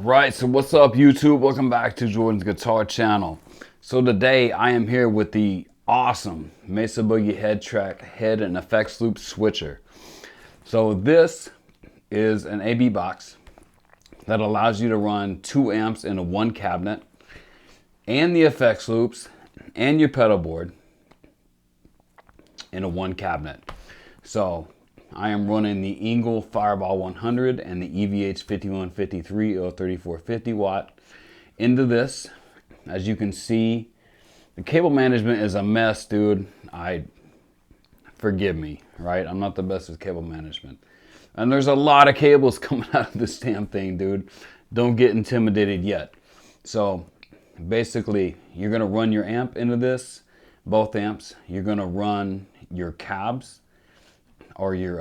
Right, so what's up YouTube? Welcome back to Jordan's Guitar Channel. So today I am here with the awesome Mesa Boogie HeadTrack head and effects loop switcher. So this is an AB box that allows you to run 2 amps into one cabinet and the effects loops and your pedal board into one cabinet. So I am running the Engel Fireball 100 and the EVH 5153 3450 watt into this. As you can see, the cable management is a mess, dude. Forgive me, right? I'm not the best with cable management. And there's a lot of cables coming out of this damn thing, dude. Don't get intimidated yet. So basically, you're gonna run your amp into this, both amps. You're gonna run your cabs or your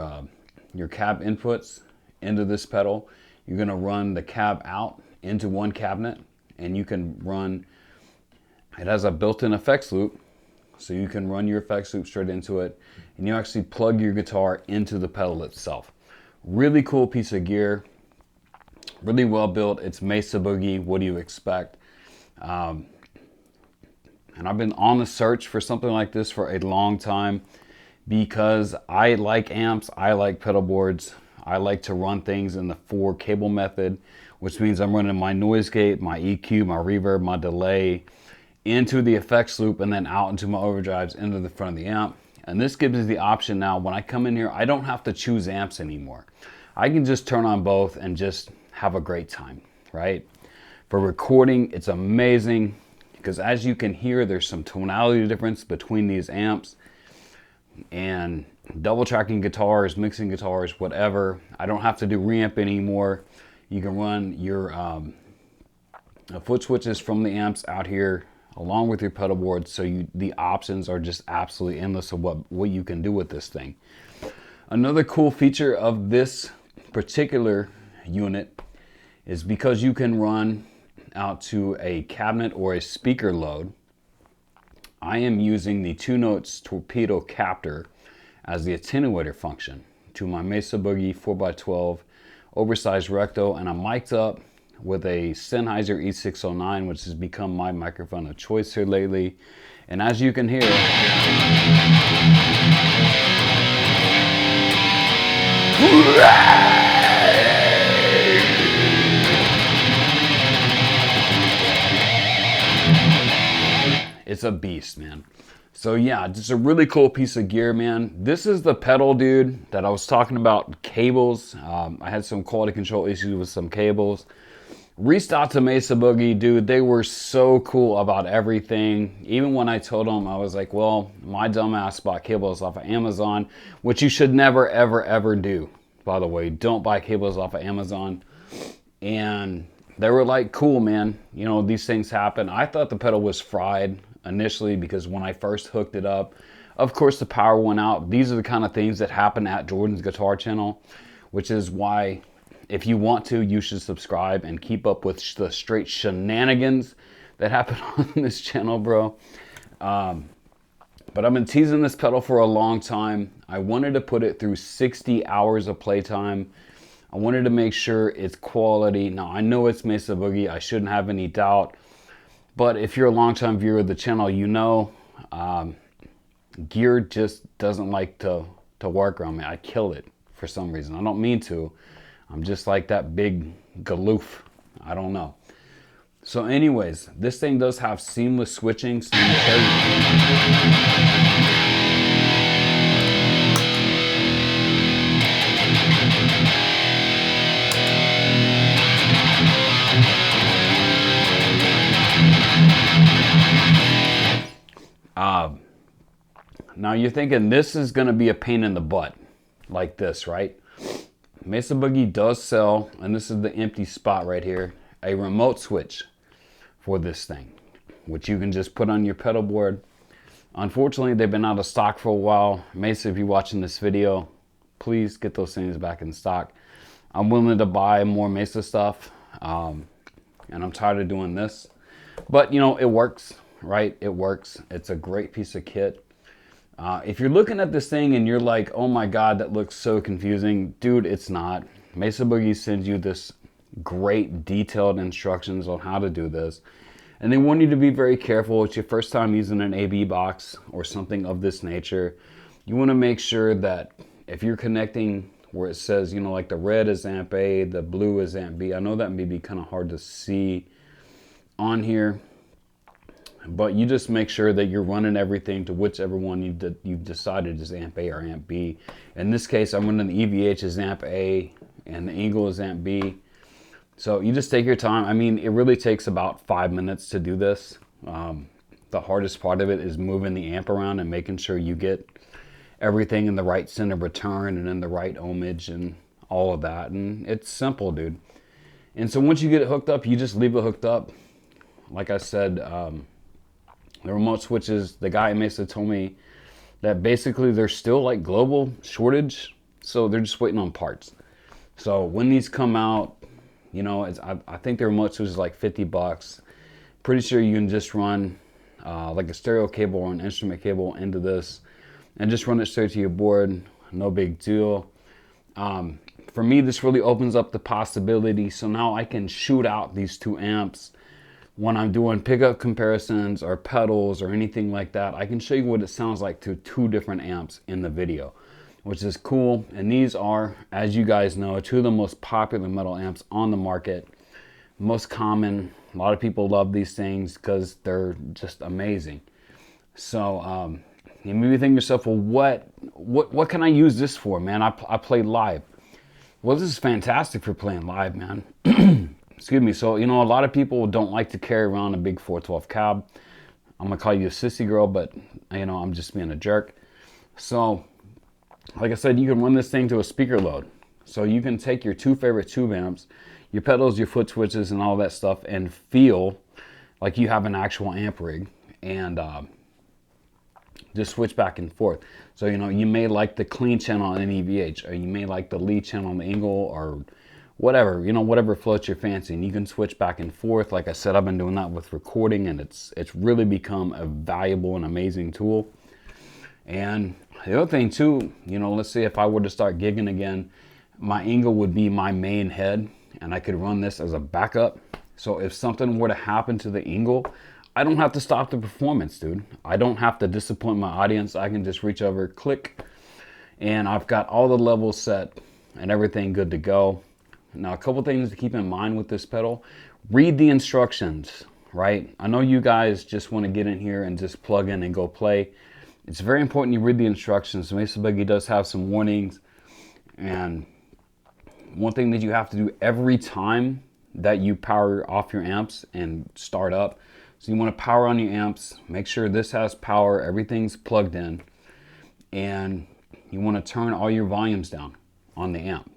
cab inputs into this pedal. You're gonna run the cab out into one cabinet, and you can run, it has a built-in effects loop, so you can run your effects loop straight into it, and you actually plug your guitar into the pedal itself. Really cool piece of gear, really well built. It's Mesa Boogie, what do you expect? And I've been on the search for something like this for a long time, because I like amps, I like pedal boards, I like to run things in the 4 cable method, which means I'm running my noise gate, my EQ, my reverb, my delay into the effects loop, and then out into my overdrives into the front of the amp. And this gives me the option now, when I come in here, I don't have to choose amps anymore. I can just turn on both and just have a great time, right? For recording, it's amazing, because as you can hear, there's some tonality difference between these amps. And double tracking guitars, mixing guitars, whatever, I don't have to do reamp anymore. You can run your foot switches from the amps out here along with your pedal board, so the options are just absolutely endless of what you can do with this thing. Another cool feature of this particular unit is because you can run out to a cabinet or a speaker load. I am using the 2 Notes torpedo captor as the attenuator function to my Mesa Boogie 4x12 oversized recto, and I'm mic'd up with a Sennheiser E609, which has become my microphone of choice here lately. And as you can hear, it's a beast, man. So yeah, just a really cool piece of gear, man. This is the pedal, dude, that I was talking about, cables. I had some quality control issues with some cables. Reached out to Mesa Boogie, dude. They were so cool about everything. Even when I told them, I was like, well, my dumbass bought cables off of Amazon, which you should never, ever, ever do. By the way, don't buy cables off of Amazon. And they were like, cool, man. You know, these things happen. I thought the pedal was fried initially, because when I first hooked it up, of course the power went out. These are the kind of things that happen at Jordan's Guitar Channel, which is why, if you want to, you should subscribe and keep up with the straight shenanigans that happen on this channel, bro. But I've been teasing this pedal for a long time. I wanted to put it through 60 hours of playtime. I wanted to make sure it's quality. Now, I know it's Mesa Boogie. I shouldn't have any doubt. But if you're a longtime viewer of the channel, you know gear just doesn't like to work around me. I kill it for some reason. I don't mean to. I'm just like that big galoof. I don't know. So anyways, this thing does have seamless switching. So now you're thinking this is going to be a pain in the butt like this, right? Mesa Boogie does sell, and this is the empty spot right here, a remote switch for this thing, which you can just put on your pedal board. Unfortunately, they've been out of stock for a while. Mesa, if you're watching this video, please get those things back in stock. I'm willing to buy more Mesa stuff, and I'm tired of doing this. But, you know, it works, right? It works. It's a great piece of kit. If you're looking at this thing and you're like, oh my God, that looks so confusing. Dude, it's not. Mesa Boogie sends you this great detailed instructions on how to do this. And they want you to be very careful. It's your first time using an AB box or something of this nature. You want to make sure that if you're connecting where it says, you know, like the red is amp A, the blue is amp B. I know that may be kind of hard to see on here, but you just make sure that you're running everything to whichever one you've decided is amp A or amp B. In this case, I'm running the EVH as amp A and the Eagle is amp B. So you just take your time. I mean, it really takes about 5 minutes to do this. The hardest part of it is moving the amp around and making sure you get everything in the right center of return and in the right ohmage and all of that. And it's simple, dude. And so once you get it hooked up, you just leave it hooked up. Like I said, the remote switches, the guy at Mesa told me that basically there's still like global shortage. So they're just waiting on parts. So when these come out, you know, I think the remote switch is like 50 bucks. Pretty sure you can just run like a stereo cable or an instrument cable into this and just run it straight to your board. No big deal. For me, this really opens up the possibility. So now I can shoot out these 2 amps when I'm doing pickup comparisons or pedals or anything like that. I can show you what it sounds like to 2 different amps in the video, which is cool. And these are, as you guys know, 2 of the most popular metal amps on the market. Most common. A lot of people love these things because they're just amazing. So you maybe think to yourself, well, what can I use this for, man? I play live. Well, this is fantastic for playing live, man. Excuse me. So, you know, a lot of people don't like to carry around a big 412 cab. I'm going to call you a sissy girl, but, you know, I'm just being a jerk. So, like I said, you can run this thing to a speaker load. So you can take your 2 favorite tube amps, your pedals, your foot switches, and all that stuff, and feel like you have an actual amp rig, and just switch back and forth. So, you know, you may like the clean channel on an EVH, or you may like the lead channel on the Eagle, or whatever, you know, whatever floats your fancy, and you can switch back and forth. Like I said, I've been doing that with recording, and it's really become a valuable and amazing tool. And the other thing too, you know, let's say if I were to start gigging again, my Eagle would be my main head, and I could run this as a backup. So if something were to happen to the Eagle, I don't have to stop the performance, dude. I don't have to disappoint my audience. I can just reach over, click, and I've got all the levels set and everything good to go. Now, a couple things to keep in mind with this pedal. Read the instructions, right? I know you guys just want to get in here and just plug in and go play. It's very important you read the instructions. Mesa Boogie does have some warnings. And one thing that you have to do every time that you power off your amps and start up. So you want to power on your amps, make sure this has power, everything's plugged in, and you want to turn all your volumes down on the amp.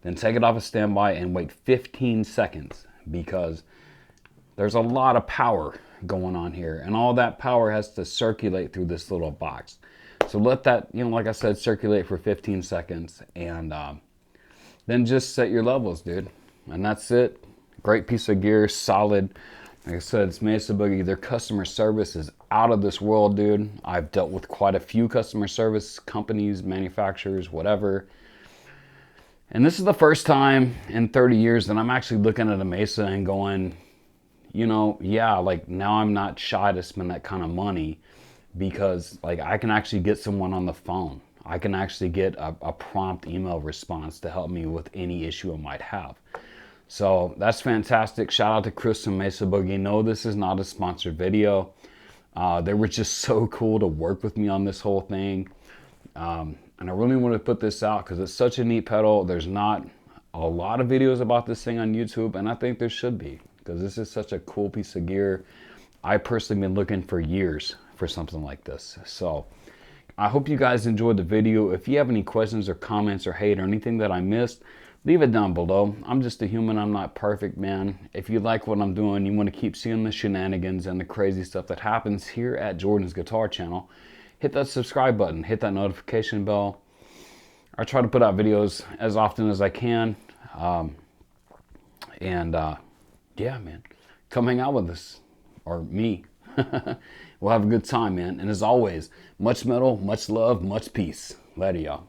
Then take it off of standby and wait 15 seconds, because there's a lot of power going on here, and all that power has to circulate through this little box. So let that, you know, like I said, circulate for 15 seconds, and then just set your levels, dude. And that's it. Great piece of gear, solid. Like I said, it's Mesa Boogie. Their customer service is out of this world, dude. I've dealt with quite a few customer service companies, manufacturers, whatever. And this is the first time in 30 years that I'm actually looking at a Mesa and going, you know, yeah, like now I'm not shy to spend that kind of money, because like I can actually get someone on the phone. I can actually get a prompt email response to help me with any issue I might have. So that's fantastic. Shout out to Chris and Mesa Boogie. No, this is not a sponsored video. They were just so cool to work with me on this whole thing. And I really want to put this out because it's such a neat pedal. There's not a lot of videos about this thing on YouTube, and I think there should be, because this is such a cool piece of gear. I personally been looking for years for something like this. So I hope you guys enjoyed the video. If you have any questions or comments or hate or anything that I missed, leave it down below. I'm just a human. I'm not perfect, man. If you like what I'm doing, you want to keep seeing the shenanigans and the crazy stuff that happens here at Jordan's Guitar Channel, hit that subscribe button, hit that notification bell. I try to put out videos as often as I can. Yeah, man, come hang out with us, or me. We'll have a good time, man. And as always, much metal, much love, much peace. Later, y'all.